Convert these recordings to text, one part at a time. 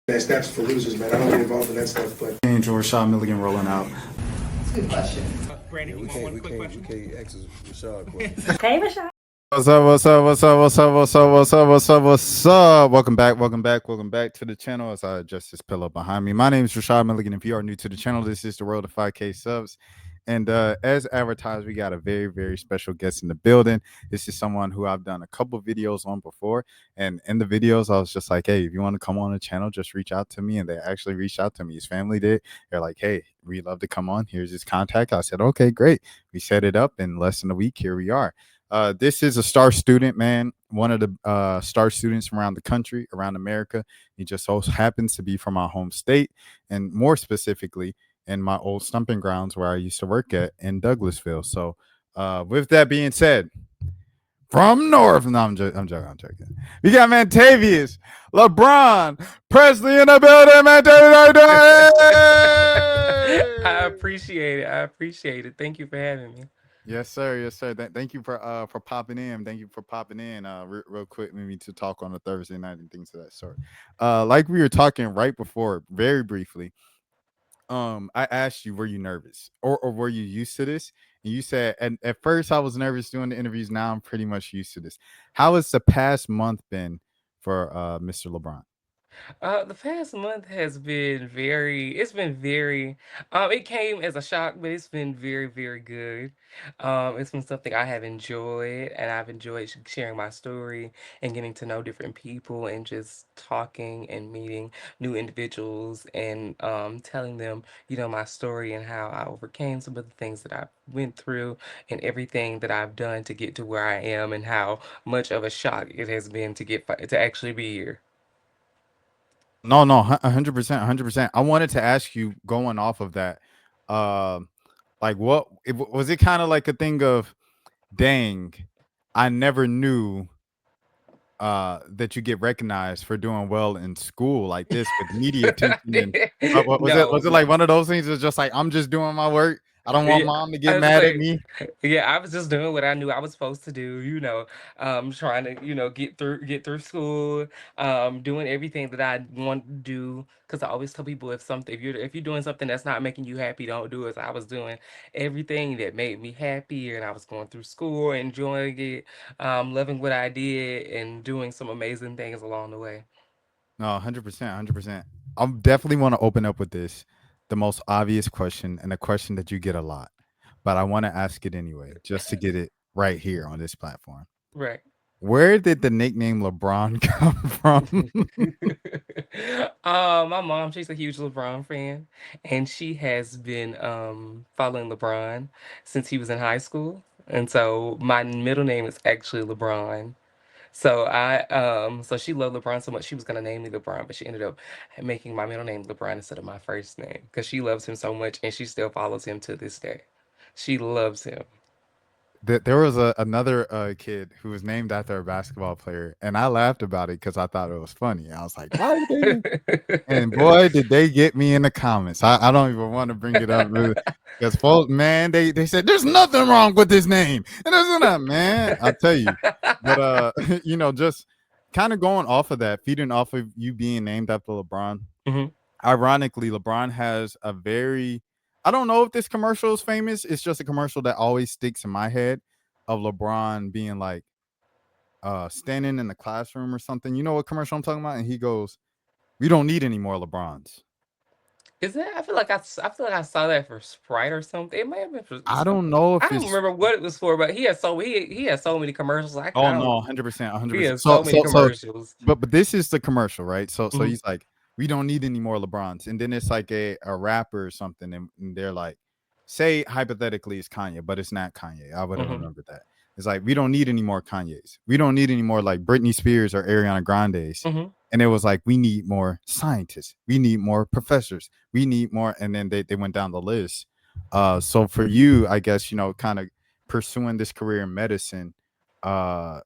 That's for losers, man. I don't get involved in that stuff, but Angel Rashad Milligan rolling out. That's a good question. Brandon, Yeah, you want one quick question? we can't ask Rashad questions. Hey, Rashad. What's up? What's up? What's up? What's up? What's up? What's up? What's up? What's up? Welcome back. Welcome back. Welcome back to the channel. As I adjust this pillow behind me, my name is Rashad Milligan. If you are new to the channel, this is the World of 5K subs. And as advertised, we got a very, very special guest in the building. This is someone who I've done a couple videos on before. And in the videos, I was just like, hey, if you want to come on the channel, just reach out to me. And they actually reached out to me. His family did. They're like, hey, we'd love to come on. Here's his contact. I said, okay, great. We set it up in less than a week. Here we are. This is a star student, man. One of the star students around the country, around America. He just so happens to be from our home state, and more specifically, in my old stumping grounds where I used to work at in Douglasville. So, with that being said, from North, no, I'm joking. We got Mantavius Lebron Presley in the building. Mantavius, I appreciate it. I appreciate it. Thank you for having me. yes, sir. Yes, sir. Thank you for popping in. Thank you for popping in. Real quick, maybe to talk on a Thursday night and things of that sort. Like we were talking right before, very briefly. I asked you, were you nervous or were you used to this? And you said, and at first I was nervous doing the interviews. Now I'm pretty much used to this. How has the past month been for Mr. LeBron? The past month has been it's been very, it came as a shock, but it's been very, very good. It's been something I have enjoyed, and I've enjoyed sharing my story and getting to know different people and just talking and meeting new individuals and telling them, my story and how I overcame some of the things that I went through and everything that I've done to get to where I am and how much of a shock it has been to actually be here. No, 100%, 100%. I wanted to ask you, going off of that, like was it kind of like a thing of, dang, I never knew that you get recognized for doing well in school like this with media attention, and was it No. like one of those things that's just like, I'm just doing my work, I don't want Yeah, mom to I get was mad at like, me? yeah, I was just doing what I knew I was supposed to do, trying to, get through school, doing everything that I want to do. Because I always tell people if you're doing something that's not making you happy, don't do it. So I was doing everything that made me happy, and I was going through school, enjoying it, loving what I did, and doing some amazing things along the way. No, 100%, 100%. I definitely want to open up with this, the most obvious question, and a question that you get a lot, but I want to ask it anyway, just to get it right here on this platform. Right. Where did the nickname LeBron come from? My mom, she's a huge LeBron fan, and she has been following LeBron since he was in high school. And so my middle name is actually LeBron. So she loved LeBron so much she was gonna name me LeBron, but she ended up making my middle name LeBron instead of my first name because she loves him so much and she still follows him to this day. She loves him. There was another kid who was named after a basketball player, and I laughed about it because I thought it was funny. I was like, why would they? And boy, did they get me in the comments. I don't even want to bring it up because folks, man, they said there's nothing wrong with his name. And isn't that, man? I'll tell you. But just kind of going off of that, feeding off of you being named after LeBron. Mhm. Ironically, LeBron has a very, I don't know if this commercial is famous. It's just a commercial that always sticks in my head of LeBron being like standing in the classroom or something. You know what commercial I'm talking about? And he goes, we don't need any more LeBrons. Is that? I feel like I saw that for Sprite or something. It may have been for I some. don't know I if don't it's, remember what it was for, but he has so many commercials. oh I no, don't. 100%, He 100%. has so many commercials. But this is the commercial, right? So Mhm. he's like, we don't need any more LeBrons. And then it's like a rapper or something, and they're like, say hypothetically it's Kanye, but it's not Kanye. I would have Mhm. remembered that. It's like, we don't need any more Kanyes. We don't need any more like Britney Spears or Ariana Grandes. Mhm. And it was like, we need more scientists. We need more professors. We need more. And then they went down the list. So for you, I guess, kind of pursuing this career in medicine, uh,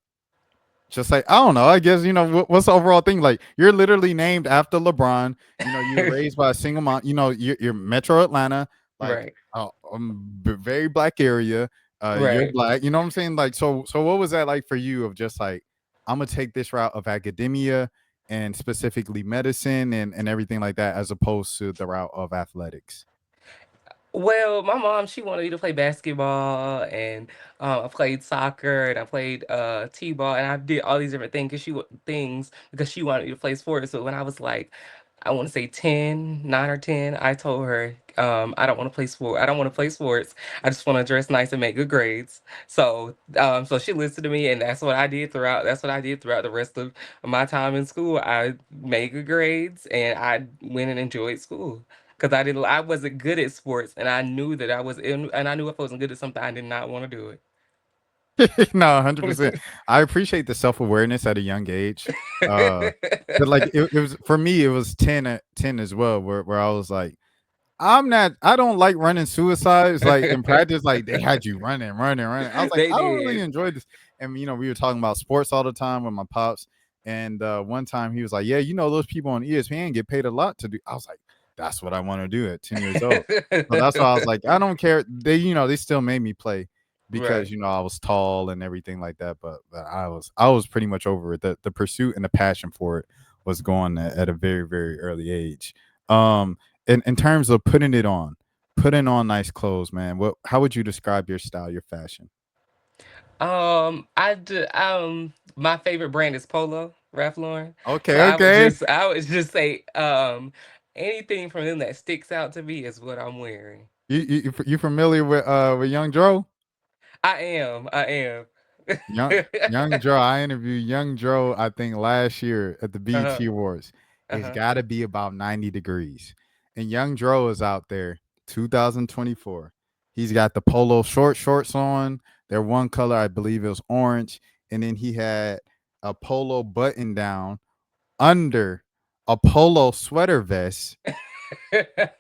just like, I don't know, I guess, what's the overall thing? Like, you're literally named after LeBron. You're raised by a single mom. You're Metro Atlanta, like, Right. very black area. You're Right. black. You know what I'm saying? Like, so what was that like for you of just like, I'm gonna take this route of academia and specifically medicine and everything like that, as opposed to the route of athletics? Well, my mom, she wanted me to play basketball, and I played soccer, and I played t-ball, and I did all these different things because she wanted me to play sports. So when I was like, I want to say 10, 9 or 10, I told her, I don't want to play sport. I don't want to play sports. I just want to dress nice and make good grades. So she listened to me, and that's what I did throughout the rest of my time in school. I made good grades, and I went and enjoyed school. Cause I wasn't good at sports, and I knew that and I knew if I wasn't good at something, I did not want to do No, 100%. I appreciate the self-awareness at a young age. But like it was for me, it was 10 at 10 as well, where I was like, I don't like running suicides. Like in it. practice, like they had you running. I was like, They I don't really did. enjoy this. And we were talking about sports all the time with my pops. And one time he was like, yeah, those people on ESPN get paid a lot to do. I was like, that's what I want to do at 10 years old. So that's why I was like, I don't care. They still made me play because Right. I was tall and everything like that. But I was pretty much over it. The pursuit and the passion for it was gone at a very, very early age. In terms of putting on nice clothes, man, how would you describe your style, your fashion? I do. My favorite brand is Polo, Ralph Lauren. So Okay, okay. I would just say, anything from them that sticks out to me is what I'm wearing. You familiar with Young Dro? I am. Young Dro, I interviewed Young Dro, I think last year at the Uh-huh. BET Awards. It's Uh-huh. got to be about 90 degrees. And Young Dro is out there, 2024. He's got the polo shorts on. They're one color, I believe it was orange. And then he had a polo button down under a polo sweater vest.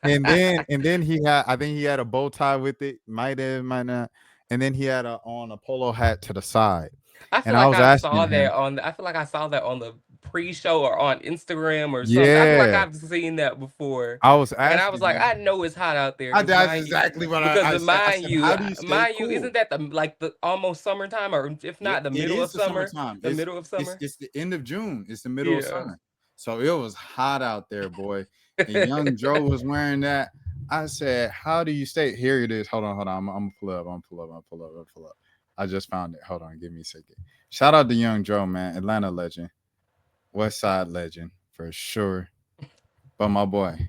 And then I think he had a bow tie with it, might not. And then he had on a polo hat to the side. And I was asking him, I feel like I saw that on the pre-show or on Instagram or something. I feel like yeah, I've seen that before. I was And I was asking like, him. I know it's hot out there That's exactly what I said. I said, how do you stay mind you, cool? isn't that the almost summertime, or if Yeah, not the it middle is of the summer? summertime. The It's middle of it's summer? it's the end of June. It's the middle of Yeah. summer. So it was hot out there, boy. And young Joe was wearing that. I said, how do you stay? Here it is. Hold on. I'm gonna pull up. I just found it. Hold on, give me a second. Shout out to young Joe, man. Atlanta legend. West Side legend for sure. But my boy.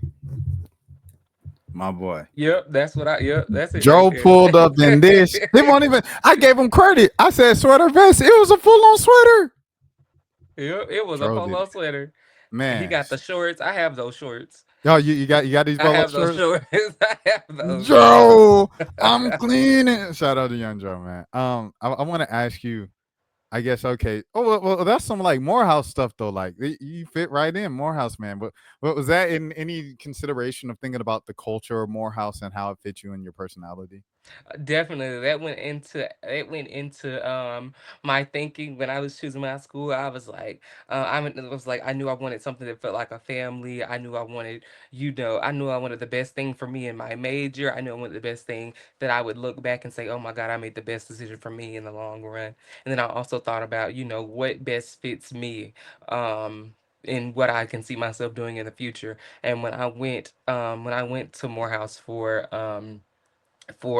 Yep, that's it right Joe there. pulled up in this. They won't even. I gave him credit. I said sweater vest. It was a full on sweater. Yep, it was a Joe did polo it, sweater. And he man. got the shorts. I have those shorts. Yo, you got these I polo have those shirts. shorts. I have those. Joe, I'm cleaning. Shout out to young Joe, man. I want to ask you. I guess okay. Oh well, that's some like Morehouse stuff though. Like you fit right in Morehouse, man. But was that in any consideration of thinking about the culture of Morehouse and how it fits you and your personality? Definitely, that went into my thinking when I was choosing my school. I was like, I knew I wanted something that felt like a family. I knew I wanted, I knew I wanted the best thing for me in my major. I knew I wanted the best thing that I would look back and say, oh my God, I made the best decision for me in the long run. And then I also thought about, what best fits me. In what I can see myself doing in the future. And when I went to Morehouse for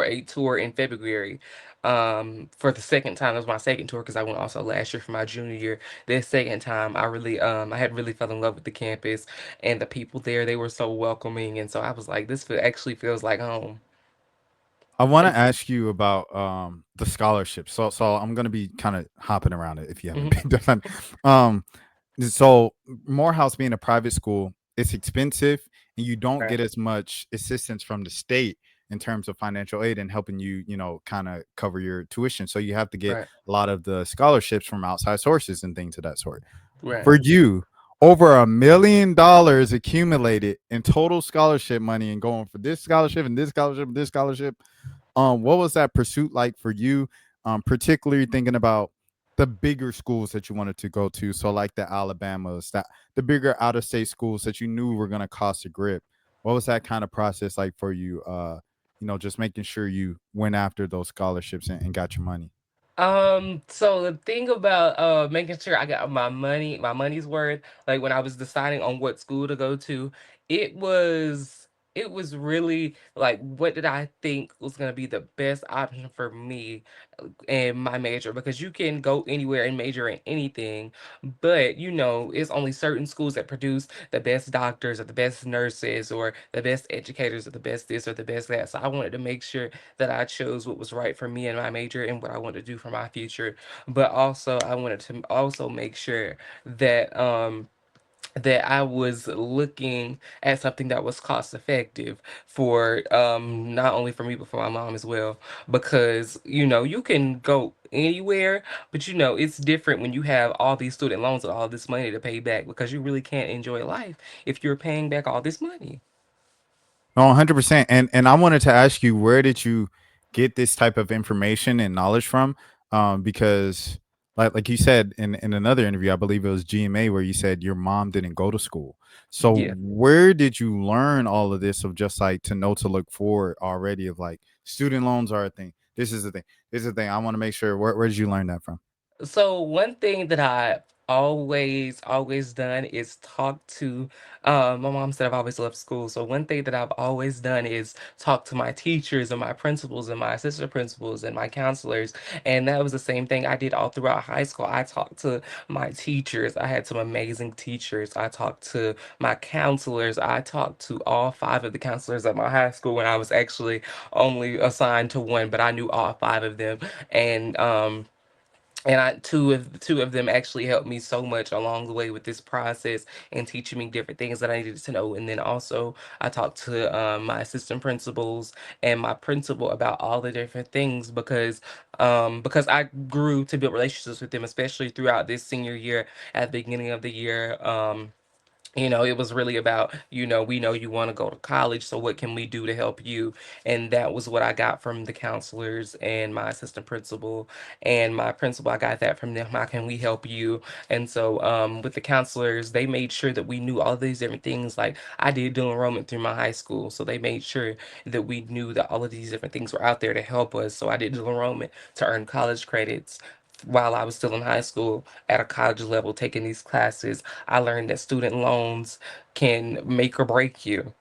a tour in February. For the second time, it was my second tour because I went also last year for my junior year. This second time, I had really fell in love with the campus and the people there. They were so welcoming, and so I was like, actually feels like home. I want to And ask you about the scholarship. So I'm gonna be kind of hopping around it if you haven't mhm, been done. Um, So Morehouse being a private school, it's expensive and you don't right, get as much assistance from the state in terms of financial aid and helping you, kind of cover your tuition. So you have to get right, a lot of the scholarships from outside sources and things of that sort. right. For you, over $1 million accumulated in total scholarship money and going for this scholarship and this scholarship and this scholarship. What was that pursuit like for you? Particularly thinking about the bigger schools that you wanted to go to. So like the Alabamas, the bigger out of state schools that you knew were gonna cost a grip. What was that kind of process like for you? Just making sure you went after those scholarships and got your money. So the thing about making sure I got my money's worth, like when I was deciding on what school to go to, it was it was really like what did I think was gonna be the best option for me in my major, because you can go anywhere and major in anything, but it's only certain schools that produce the best doctors or the best nurses or the best educators or the best this or the best that. So I wanted to make sure that I chose what was right for me and my major and what I wanted to do for my future. But also I wanted to also make sure that I was looking at something that was cost effective for not only for me but for my mom as well, because you can go anywhere, but it's different when you have all these student loans and all this money to pay back, because you really can't enjoy life if you're paying back all this money. No, 100%. And I wanted to ask you, where did you get this type of information and knowledge from? Because like you said in another interview, I believe it was GMA, where you said your mom didn't go to school. So Yeah. where did you learn all of this, of just like to know to look forward already, of like student loans are a thing. This is the thing. This is the thing. I want to make sure, where did you learn that from? So one thing that I always done is talk to my mom said I've always loved school. So one thing that I've always done is talk to my teachers and my principals and my assistant principals and my counselors. And that was the same thing I did all throughout high school. I talked to my teachers. I had some amazing teachers. I talked to my counselors. I talked to all five of the counselors at my high school when I was actually only assigned to one, but I knew all five of them. And two of them actually helped me so much along the way with this process and teaching me different things that I needed to know. And then also I talked to my assistant principals and my principal about all the different things, because I grew to build relationships with them, especially throughout this senior year. At the beginning of the year, it was really about, we know you want to go to college, so what can we do to help you? And that was what I got from the counselors and my assistant principal and my principal. I got that from them. How can we help you? And so with the counselors, they made sure that we knew all these different things. Like I did dual enrollment through my high school, so they made sure that we knew that all of these different things were out there to help us. So I did dual enrollment to earn college credits while I was still in high school at a college level taking these classes. I learned that student loans can make or break you.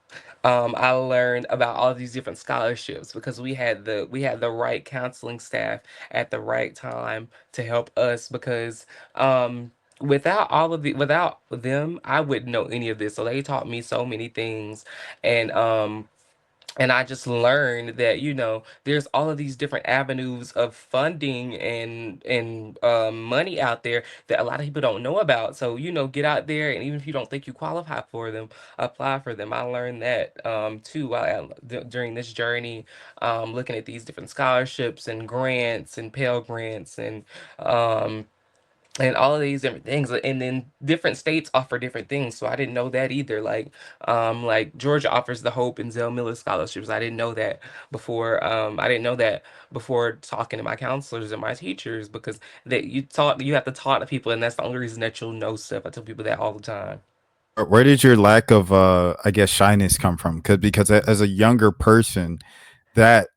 I learned about all these different scholarships because we had the right counseling staff at the right time to help us, because without them I wouldn't know any of this. So they taught me so many things, and I just learned that there's all of these different avenues of funding and money out there that a lot of people don't know about. So get out there, and even if you don't think you qualify for them, apply for them. I learned that too during this journey, looking at these different scholarships and grants and Pell grants um, and all of these different things, and then different states offer different things, so I didn't know that either. Like Georgia offers the Hope and Zell Miller scholarships. I didn't know that before talking to my counselors and my teachers, because that you have to talk to people, and that's the only reason that you'll know stuff. I tell people that all the time. Where did your lack of I guess shyness come from? Because as a younger person, that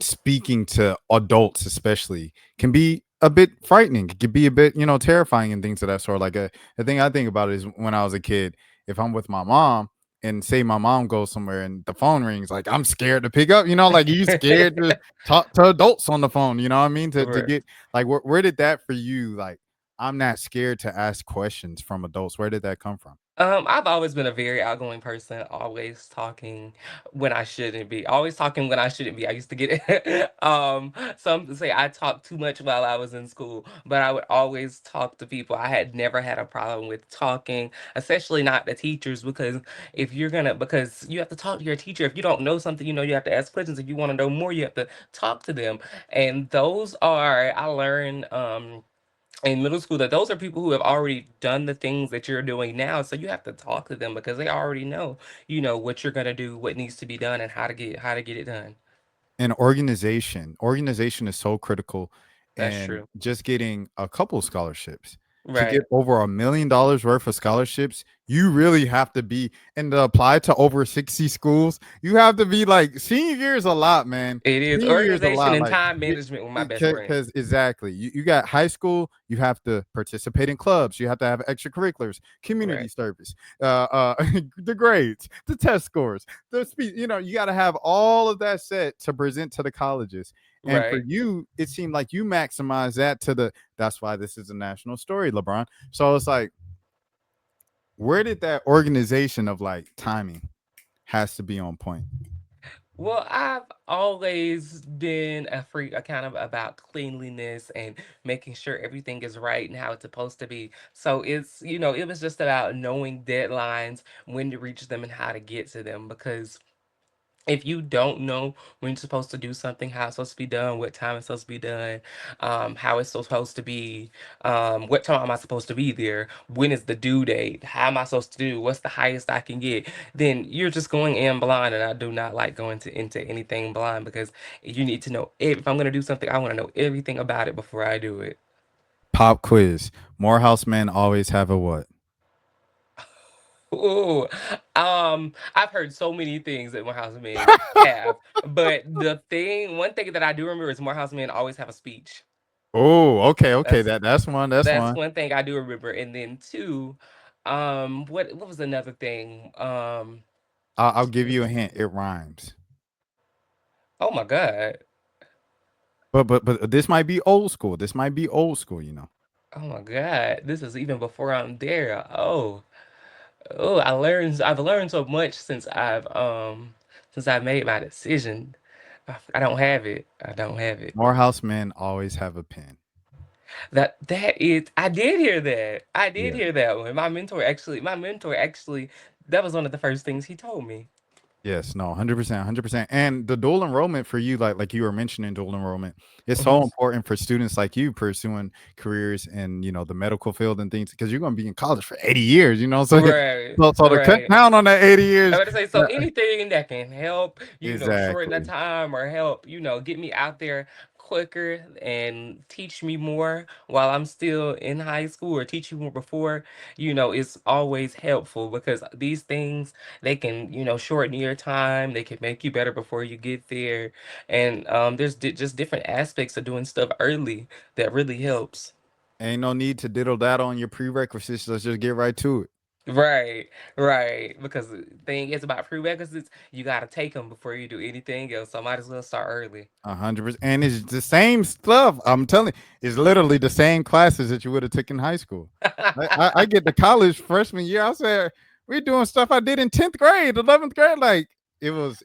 speaking to adults especially can be a bit frightening. It could be a bit, terrifying and things of that sort. Like the thing I think about is when I was a kid, if I'm with my mom and say my mom goes somewhere and the phone rings, like I'm scared to pick up, like you scared to talk to adults on the phone, you know what I mean? To Right. get like where did that for you, like I'm not scared to ask questions from adults. Where did that come from? I've always been a very outgoing person, always talking when I shouldn't be, always talking when I shouldn't be. I used to get some say I talked too much while I was in school, but I would always talk to people. I had never had a problem with talking, especially not the teachers, because because you have to talk to your teacher. If you don't know something, you have to ask questions. If you want to know more, you have to talk to them. And I learned in middle school that those are people who have already done the things that you're doing now, so you have to talk to them because they already know what you're going to do, what needs to be done, and how to get it done. And organization is so critical. That's And true. just getting a couple scholarships to get Right. over $1 million worth of scholarships, you really have to be, and to apply to over 60 schools, you have to be like, senior year is a lot, man. It is Senior year is a organization lot. and Like, time management with my best friend. because exactly, you got high school, you have to participate in clubs, you have to have extracurriculars, community Right, service, the grades, the test scores, the speech. You got to have all of that set to present to the colleges. And for right. you, it seemed like you maximize that to the. That's why this is a national story, LeBron. So it's like, where did that organization of like timing has to be on point? Well, I've always been a freak, a kind of about cleanliness and making sure everything is right and how it's supposed to be. So it was just about knowing deadlines, when to reach them, and how to get to them. Because if you don't know when you're supposed to do something, how it's supposed to be done, what time it's supposed to be done, how it's supposed to be, what time am I supposed to be there, when is the due date, how am I supposed to do, what's the highest I can get, then you're just going in blind. And I do not like going into anything blind, because you need to know, if I'm going to do something, I want to know everything about it before I do it. Pop quiz. Morehouse men always have a what? Ooh, I've heard so many things that Morehouse men have, but one thing that I do remember is Morehouse men always have a speech. Oh, okay. That's That's one. That's that's one. one thing I do remember, and then two, what was another thing? I'll give you a Let's hint. see. It rhymes. Oh my God. But this might be old school. This might be old school. Oh my God. This is even before I'm there. Oh, I've learned so much since I've made my decision. I don't have it. I don't have it. Morehouse men always have a pen. That is, I did hear that. I did Yeah. hear that one. My mentor actually, that was one of the first things he told me. Yes, no, 100%, 100%. And the dual enrollment for you, like you were mentioning, dual enrollment is Hmm. so important for students like you pursuing careers in, the medical field and things, because you're going to be in college for 80 years. So Right, so to cut right. down on that 80 I years. would say, so uh, anything that can help, shorten the exactly. time, or help, get me out there quicker and teach me more while I'm still in high school, or teach you more before, it's always helpful, because these things, they can, shorten your time, they can make you better before you get there. And there's just different aspects of doing stuff early that really helps. Ain't no need to diddle that on your prerequisites. Let's just get right to it. Right, right. Because the thing is about prerequisites, you got to take them before you do anything else. So I might as well start early. 100%. And it's the same stuff. I'm telling you, it's literally the same classes that you would have taken in high school. I get to college freshman year. I said, we're doing stuff I did in 10th grade, 11th grade. Like, but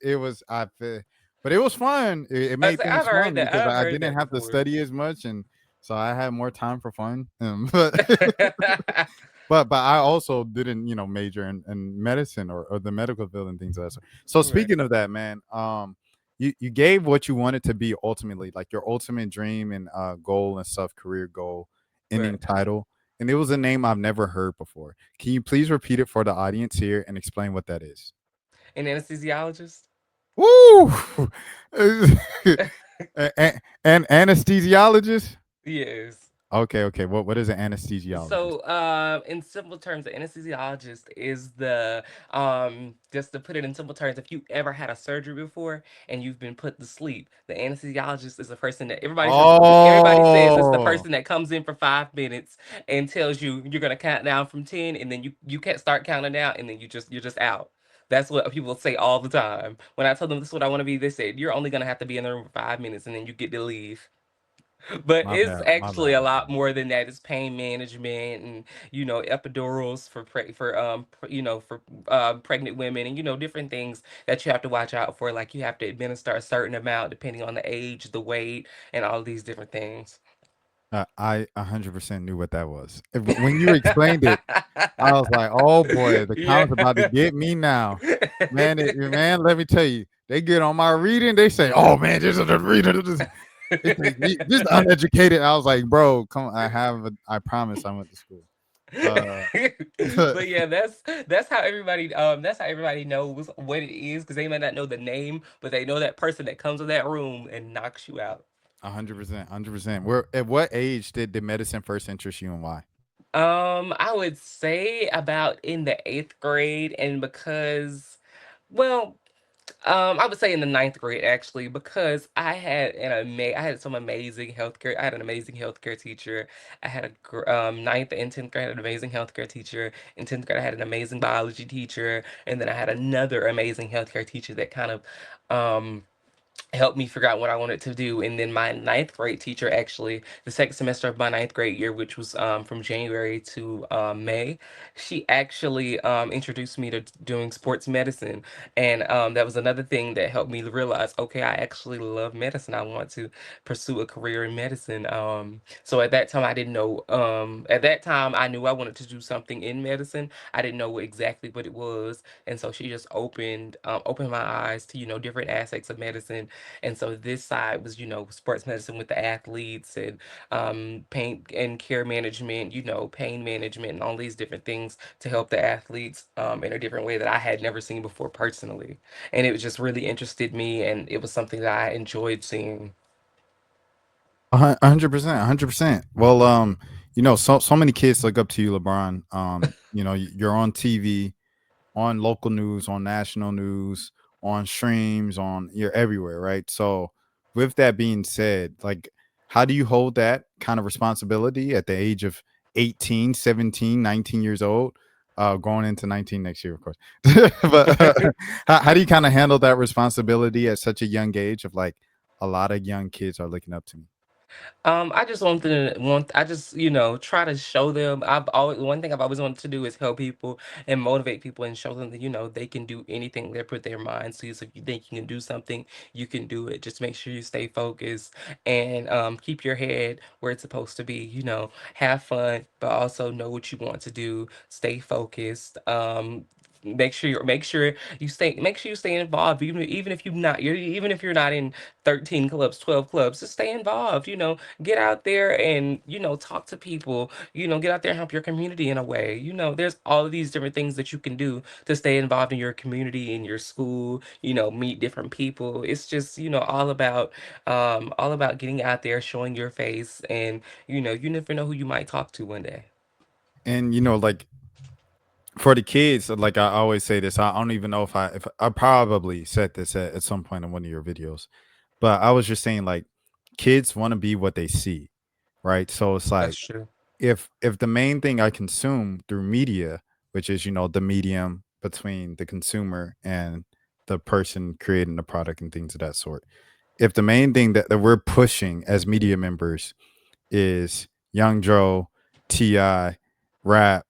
it was fun. It I made say, things fun because I've I heard didn't that have to before. study as much. And so I had more time for fun. But I also didn't, major in medicine or the medical field and things like that. So Right, speaking of that, man, you gave what you wanted to be ultimately, like your ultimate dream and goal and stuff, career goal, ending right. title. And it was a name I've never heard before. Can you please repeat it for the audience here and explain what that is? An anesthesiologist? Woo! And anesthesiologist? Yes. Okay. What is an anesthesiologist? So, in simple terms, the anesthesiologist is just to put it in simple terms, if you ever had a surgery before and you've been put to sleep, the anesthesiologist is the person that everybody says it's the Oh, person that comes in for 5 minutes and tells you you're gonna count down from 10, and then you can't start counting down, and then you're just out. That's what people say all the time. When I tell them this is what I want to be, they say you're only gonna have to be in the room for 5 minutes, and then you get to leave. But my it's bad, my actually bad, a my lot bad. more than that. It's pain management, and epidurals for pregnant women, and different things that you have to watch out for. Like, you have to administer a certain amount depending on the age, the weight, and all these different things. I 100% knew what that was. When you explained it, I was like, "Oh boy, the Yeah. comments about to get me now." Man, let me tell you, they get on my reading. They say, "Oh man, this is the reader. They say, this uneducated." I was like, "Bro, come on, I promise I went to school." Uh, But yeah, that's how everybody knows what it is, because they might not know the name, but they know that person that comes in that room and knocks you out. 100%, 100%. Where at what age did medicine first interest you and why? I would say about in the eighth grade, and because, well, I would say in the ninth grade actually, because I had some amazing healthcare. I had an amazing healthcare teacher. I had ninth and tenth grade I had an amazing healthcare teacher. In tenth grade, I had an amazing biology teacher, and then I had another amazing healthcare teacher that kind of um helped me figure out what I wanted to do. And then my ninth grade teacher, actually, the second semester of my ninth grade year, which was from January to May, she actually introduced me to doing sports medicine. And that was another thing that helped me realize, okay, I actually love medicine. I want to pursue a career in medicine. So at that time, I didn't know. At that time, I knew I wanted to do something in medicine. I didn't know exactly what it was, and so she just opened my eyes to different aspects of medicine. And so this side was, sports medicine with the athletes and pain and care management, pain management and all these different things to help the athletes in a different way that I had never seen before personally. And it was just really interested me, and it was something that I enjoyed seeing. 100%, 100%. Well, so many kids look up to you, LeBron. You're on TV, on local news, on national news, on streams, you're everywhere, right? So with that being said, like, how do you hold that kind of responsibility at the age of 18, 17, 19 years old? Going into 19 next year, of course. But how do you kind of handle that responsibility at such a young age of like a lot of young kids are looking up to me? I just I just, try to show them. One thing I've always wanted to do is help people and motivate people and show them that, they can do anything they put their minds to. So if you think you can do something, you can do it. Just make sure you stay focused and keep your head where it's supposed to be, have fun, but also know what you want to do. Stay focused. Make sure you stay involved, even if you're not in 13 clubs, 12 clubs, just stay involved. Get out there and talk to people. Get out there and help your community in a way. There's all of these different things that you can do to stay involved in your community, in your school. Meet different people. It's just all about getting out there, showing your face, and you never know who you might talk to one day. And like for the kids, like I always say this, I don't even know if I probably said this at some point in one of your videos, but I was just saying like kids want to be what they see, right? So it's That's like true. if the main thing I consume through media, which is the medium between the consumer and the person creating the product and things of that sort, if the main thing that we're pushing as media members is Young Joe, Ti, rap,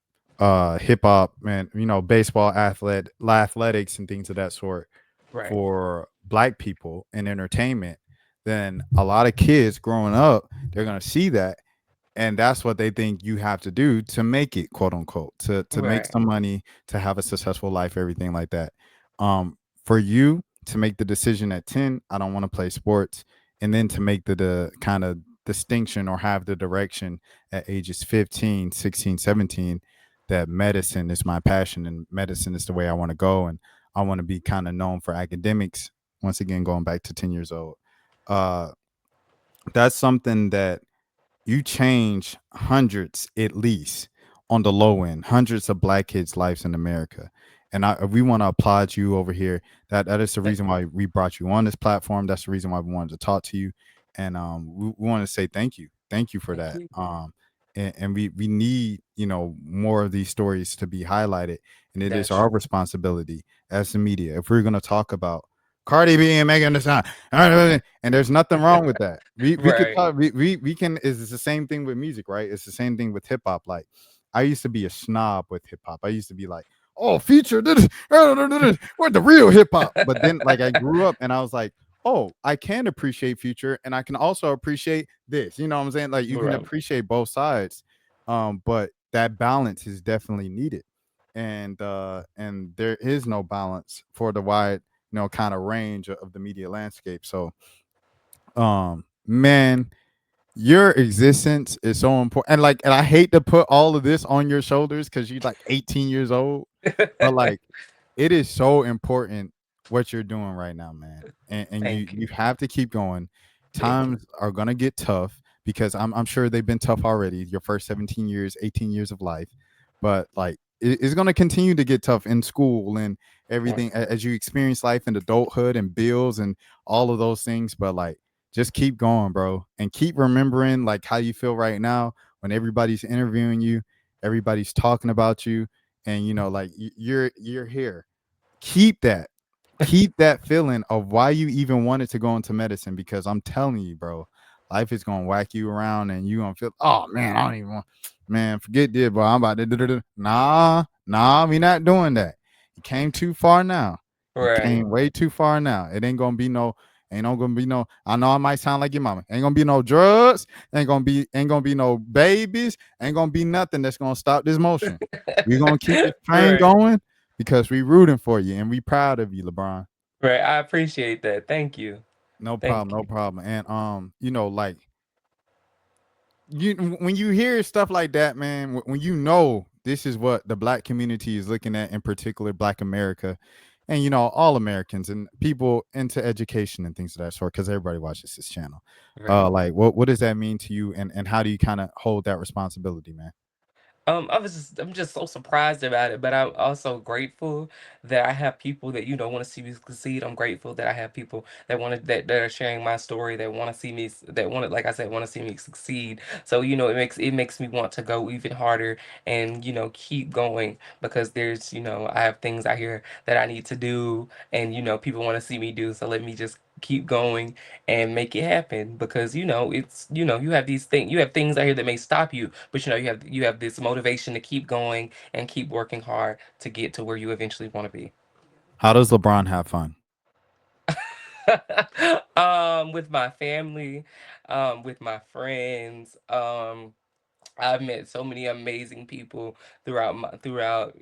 hip hop, and baseball, athletics, and things of that sort Right. for Black people in entertainment, then a lot of kids growing up, they're gonna see that, and that's what they think you have to do to make it, quote unquote, to make Right. some money, to have a successful life, everything like that. For you to make the decision at 10, I don't want to play sports, and then to make the kind of distinction or have the direction at ages 15, 16, 17, that medicine is my passion and medicine is the way I want to go, and I want to be kind of known for academics. Once again, going back to 10 years old, uh that's something that you change hundreds at least on the low end, hundreds of Black kids' lives in America. And we want to applaud you over here. That is the Thank reason you. why we brought you on this platform. That's the reason why we wanted to talk to you. And we want to say thank you for Thank that. you. And we need more of these stories to be highlighted. And it is That's our true. responsibility as the media, if we're going to talk about Cardi B and Megan Thee Stallion, and there's nothing wrong with that. We could Right. talk. We can. It's the same thing with music, right? It's the same thing with hip hop. Like I used to be a snob with hip hop. I used to be like, oh, Future, we're the real hip hop. But then like I grew up and I was like, oh, I can appreciate Future and I can also appreciate this. You know what I'm saying? Like you can Right. appreciate both sides. But that balance is definitely needed. And there is no balance for the wide kind of range of the media landscape. So man, your existence is so important. And I hate to put all of this on your shoulders because you're like 18 years old, but like it is so important what you're doing right now, man. And you Thank you you. have to keep going. Thank you. Times are gonna get tough, because I'm sure they've been tough already. Your first 17 years, 18 years of life, but like it's going to continue to get tough in school and Right. everything as you experience life in adulthood and bills and all of those things. But like, just keep going, bro, and keep remembering like how you feel right now when everybody's interviewing you, everybody's talking about you, and like you're here. Keep that feeling of why you even wanted to go into medicine, because I'm telling you, bro, life is gonna whack you around and you gonna feel, oh man, I don't even want, man, forget this, bro. I'm about to nah, we not doing that. You came too far now. You Right. came way too far now. It ain't no gonna be no, I know I might sound like your mama. Ain't gonna be no drugs, ain't gonna be no babies, ain't gonna be nothing that's gonna stop this motion. We're gonna keep this train Right. going because we rooting for you and we proud of you, LeBron. Right. I appreciate that. Thank you. No problem, Thank no you. problem. And like when you hear stuff like that, man, when you know this is what the black community is looking at, in particular black America, and all Americans and people into education and things of that sort, because everybody watches this channel. Right. Like what does that mean to you, and how do you kind of hold that responsibility, man? I'm just so surprised about it, but I'm also grateful that I have people that want to see me succeed. I'm grateful that I have people that that are sharing my story, that want to see me that want to, like I said, want to see me succeed. So it makes me want to go even harder and keep going, because there's I have things out here that I need to do, and people want to see me do. So let me just keep going and make it happen, because it's you have things out here that may stop you, but you have this motivation to keep going and keep working hard to get to where you eventually want to be. How does LeBron have fun? With my family, with my friends. I've met so many amazing people throughout my life, throughout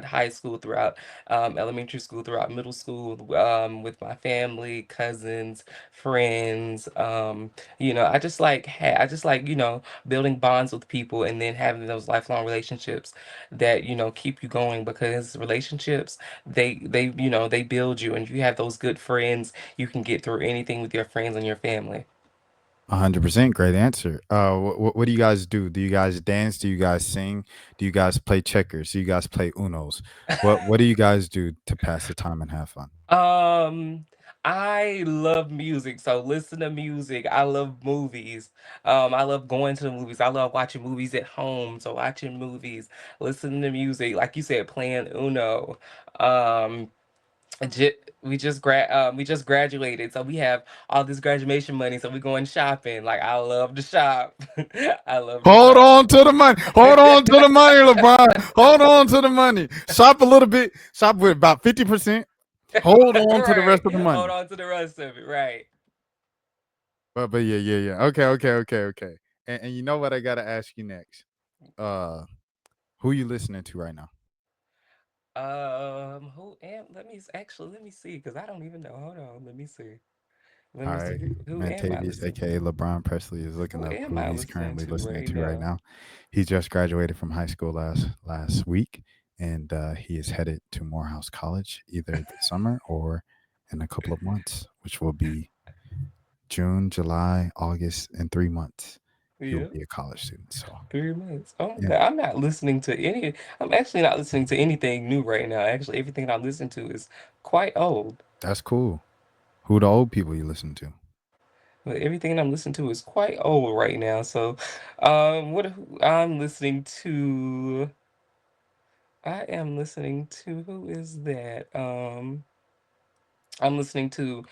high school, throughout elementary school, throughout middle school, with my family, cousins, friends. I just like building bonds with people, and then having those lifelong relationships that keep you going, because relationships, they build you, and if you have those good friends, you can get through anything with your friends and your family. 100%, great answer. What do you guys do? Do you guys dance? Do you guys sing? Do you guys play checkers? Do you guys play Unos? What do you guys do to pass the time and have fun? Um, I love music, so listen to music. I love movies. I love going to the movies. I love watching movies at home. So watching movies, listening to music, like you said, playing Uno. Um, we just graduated, so we have all this graduation money. So we're going shopping. Like, I love to shop. I love to Hold shop. on to the money. Hold on to the money, LeBron. Hold on to the money. Shop a little bit. Shop with about 50%. Hold on to the Right. rest of the Hold money. on to the rest of it. Right. But yeah. Okay. And you know what I gotta ask you next? Uh, who you listening to right now? Let me see, because I don't even know. Hold on, let me see. Let All me see right, who am I Mantavius, listening? aka LeBron Presley, is looking Who up am who I he's listening currently to listening right to right now? now. He just graduated from high school last week, and he is headed to Morehouse College either this summer or in a couple of months, which will be June, July, August, in 3 months. He will Yeah, be a college student. So 3 months. Oh my yeah, God, I'm not listening to any. I'm actually not listening to anything new right now. Actually, everything I'm listening to is quite old. that's cool. Who the old people you listen to? But everything I'm listening to is quite old right now. So, who I'm listening to? I am listening to, who is that? I'm listening to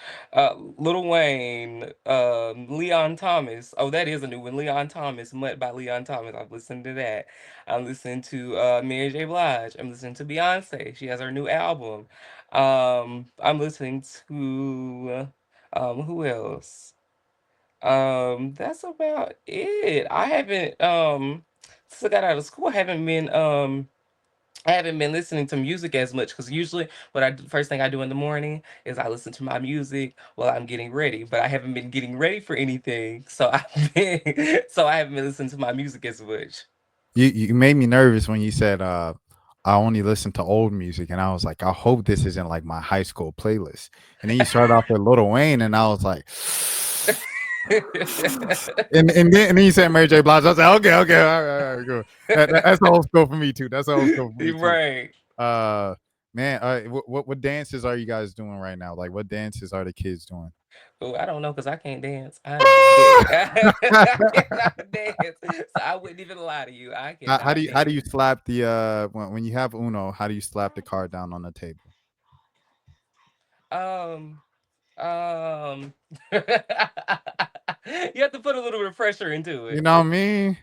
Lil Wayne, Leon Thomas. Oh, that is a new one. Leon Thomas, Mutt by Leon Thomas. I've listened to that. I'm listening to Mary J. Blige. I'm listening to Beyonce. She has her new album. I'm listening to who else? That's about it. I haven't since I got out of school, I haven't been listening to music as much, because usually what first thing I do in the morning is I listen to my music while I'm getting ready. But I haven't been getting ready for anything, so I haven't been listening to my music as much. You made me nervous when you said I only listen to old music, and I was like, I hope this isn't like my high school playlist. And then you started off with Lil Wayne, and I was like, and then you said Mary J. Blige. I was like, okay, all right, good. That's old school for me too. That's old school for me too. Right. Uh, man, what dances are you guys doing right now? Like, what dances are the kids doing? Oh, I don't know because I can't dance. I'm dead. I cannot dance. So I wouldn't even lie to you. I How do cannot you how do dance. you slap the when you have Uno? How do you slap the card down on the table? Um, um, you have to put a little bit of pressure into You it. know what I mean?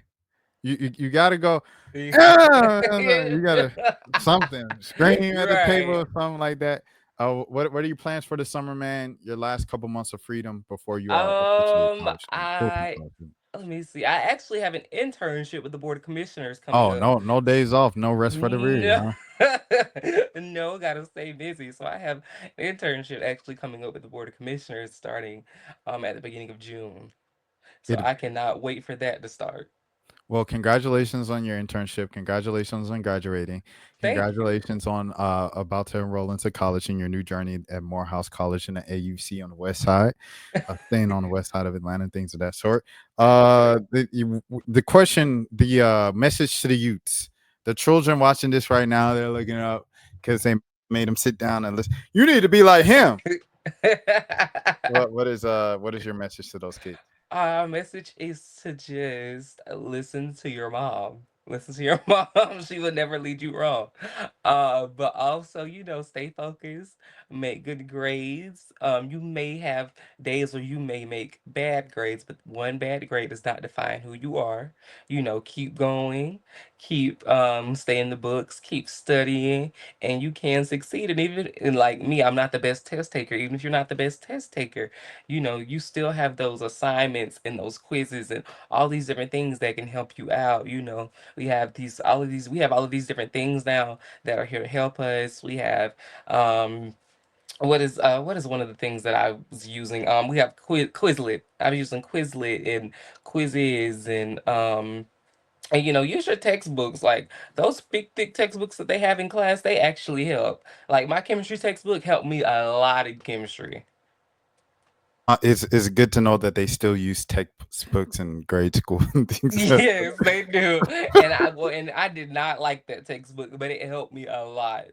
You gotta go. "Ah," you gotta something scream at the table Right. or something like that. What are your plans for the summer, man? Your last couple months of freedom before you are officially a college student, full-time I college student. let me see. I actually have an internship with the Board of Commissioners coming Oh up. no days off, no rest for the weary, No, huh? no, gotta stay busy. So I have an internship actually coming up with the Board of Commissioners starting at the beginning of June. So It I cannot wait for that to start. Well, congratulations on your internship. Congratulations on graduating. Thank you. Congratulations on about to enroll into college in your new journey at Morehouse College in the AUC on the west side, staying on the west side of Atlanta, things of that sort. Right. The question, the message to the youths, the children watching this right now, they're looking up because they made them sit down and listen. You need to be like him. What is your message to those kids? Our message is to just listen to your mom. Listen to your mom. She would never lead you wrong. But also, stay focused, make good grades. You may have days where you may make bad grades, but one bad grade does not define who you are. Keep going, keep stay in the books, keep studying, and you can succeed. And like me, I'm not the best test taker. Even if you're not the best test taker, you still have those assignments and those quizzes and all these different things that can help you out. We have all of these different things now that are here to help us. We have what is one of the things that I was using? We have Quizlet. I'm using Quizlet and quizzes and use your textbooks. Like those big thick textbooks that they have in class, they actually help. Like my chemistry textbook helped me a lot in chemistry. It's good to know that they still use textbooks in grade school and things. Yes, they do. And I did not like that textbook, but it helped me a lot.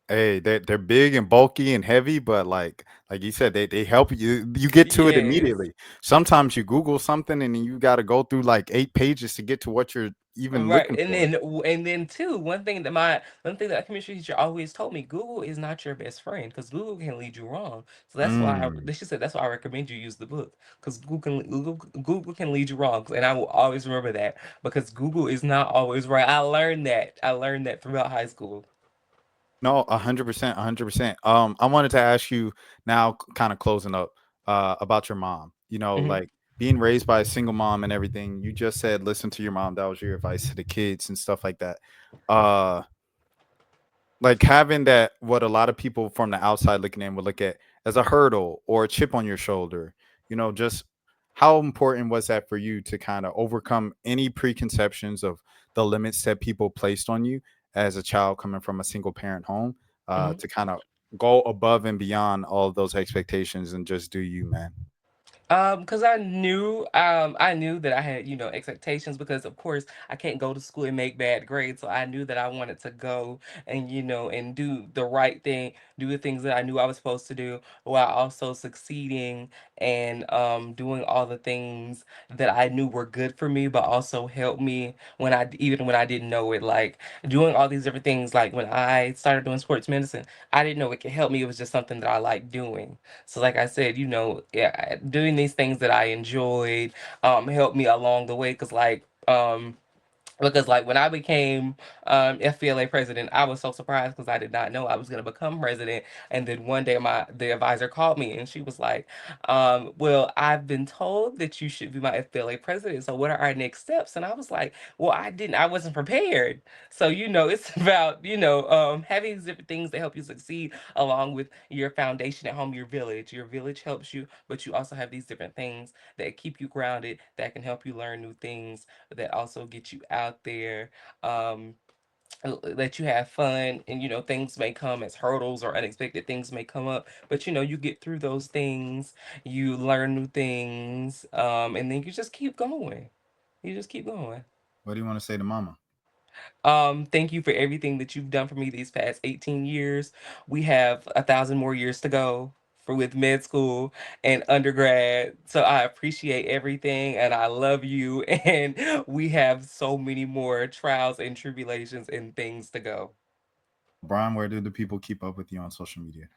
Hey, they're big and bulky and heavy, but like you said, they help you. You get to it Yes. immediately. Sometimes you Google something and then you got to go through like 8 pages to get to what you're even Right. looking And for. then too, one thing that chemistry teacher always told me, Google is not your best friend because Google can lead you wrong. So Mm. she said that's why I recommend you use the book because Google can lead you wrong. And I will always remember that because Google is not always right. I learned that throughout high school. No, 100%, 100%. I wanted to ask you now, kind of closing up, about your mom. Hmm. Like being raised by a single mom and everything. You just said listen to your mom. That was your advice to the kids and stuff like that. Uh, like having that, what a lot of people from the outside looking in would look at as a hurdle or a chip on your shoulder. Just how important was that for you to kind of overcome any preconceptions of the limits that people placed on you as a child coming from a single parent home, to kind of go above and beyond all of those expectations and just do you, man? Because I knew that I had, expectations because of course I can't go to school and make bad grades. So I knew that I wanted to go and, and do the right thing, do the things that I knew I was supposed to do while also succeeding and doing all the things that I knew were good for me, but also help me even when I didn't know it. Like doing all these different things, like when I started doing sports medicine, I didn't know it could help me. It was just something that I liked doing. So like I said, yeah, doing these things that I enjoyed helped me along the way because when I became FBLA president, I was so surprised because I did not know I was going to become president. And then one day, the advisor called me and she was like, "Well, I've been told that you should be my FBLA president. So what are our next steps?" And I was like, "Well, I wasn't prepared." So it's about having these different things that help you succeed along with your foundation at home, your village. Your village helps you, but you also have these different things that keep you grounded, that can help you learn new things that also get you out there. Um, let you have fun, and things may come as hurdles or unexpected things may come up, but you get through those things, you learn new things, and then you just keep going. You just keep going. What do you want to say to mama? Thank you for everything that you've done for me these past 18 years. We have 1,000 more years to go for with med school and undergrad. So I appreciate everything and I love you. And we have so many more trials and tribulations and things to go. Brian, where do the people keep up with you on social media?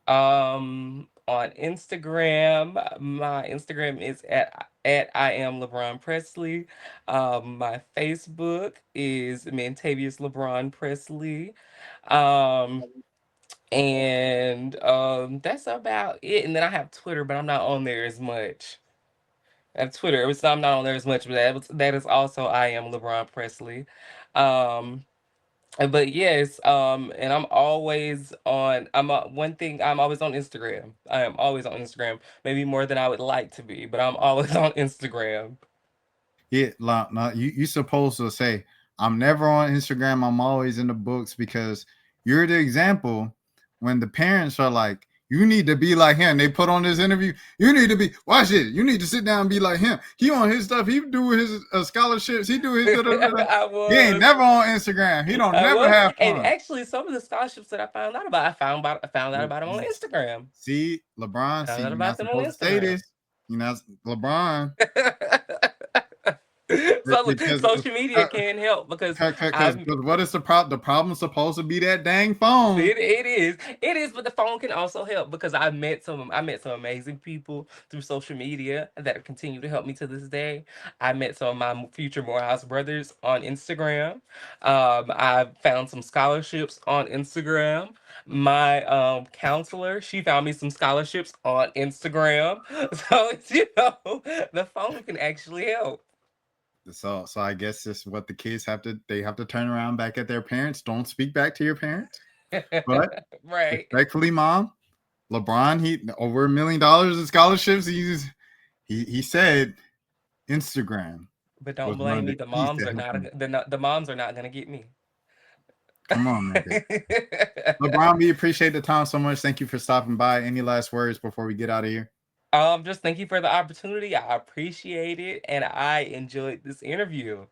On Instagram, my Instagram is at I am LeBron Presley. My Facebook is Mantavius Lebron Presley. Um, and that's about it. And then I have Twitter, but I'm not on there as much. I have Twitter, so I'm not on there as much, but that is also I am LeBron Presley. Um, but yes, and I'm always on. One thing. I'm always on Instagram. I am always on Instagram. Maybe more than I would like to be, but I'm always on Instagram. Yeah, no, you supposed to say I'm never on Instagram. I'm always in the books because you're the example when the parents are like, you need to be like him. They put on this interview. You need to be watch it. You need to sit down and be like him. He on his stuff. He do his scholarships. He do his. I He ain't was. never on Instagram. He don't I never was. have And fun. actually, some of the scholarships that I found out about, I found out about them on Instagram. See, LeBron. Found See, out you're about not them on supposed to say Instagram. this. You know, LeBron. So look, Because social media can help because what is the problem? The problem's supposed to be that dang phone. it is, but the phone can also help because I met some amazing people through social media that continue to help me to this day. I met some of my future Morehouse brothers on Instagram. I found some scholarships on Instagram. My counselor, she found me some scholarships on Instagram. So it's, the phone can actually help. So I guess this is what the kids have to. They have to turn around back at their parents. Don't speak back to your parents. But Right. respectfully, mom, LeBron, he over $1 million in scholarships. He said Instagram. But don't Was one blame of me. the keys to helping. The moms are not gonna get me. Come on, man. LeBron, we appreciate the time so much. Thank you for stopping by. Any last words before we get out of here? Just thank you for the opportunity. I appreciate it, and I enjoyed this interview.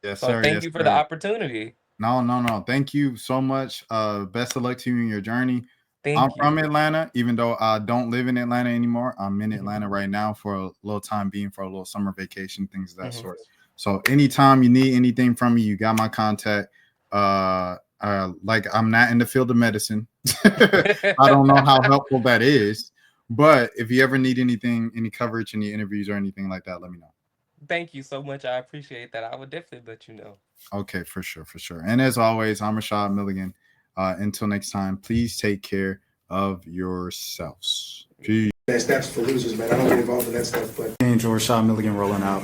Yes, So sir. thank Yes, you for the sir. opportunity. No. Thank you so much. Best of luck to you in your journey. I'm Thank from you. Atlanta, even though I don't live in Atlanta anymore. I'm in Mhm. Atlanta right now for a little time being, for a little summer vacation, things of that Mhm. sort. So anytime you need anything from me, you got my contact. Like I'm not in the field of medicine. I don't know how helpful that is, but if you ever need anything, any coverage, any interviews or anything like that, let me know. Thank you so much. I appreciate that. I would definitely let you know. Okay, for sure. And as always, I'm Rashad Milligan. Until next time, please take care of yourselves. Peace. That's for losers, man. I don't get involved in that stuff, but. Angel Rashad Milligan rolling out.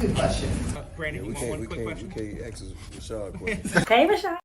Good question. We can't ask Rashad questions. Hey, Rashad.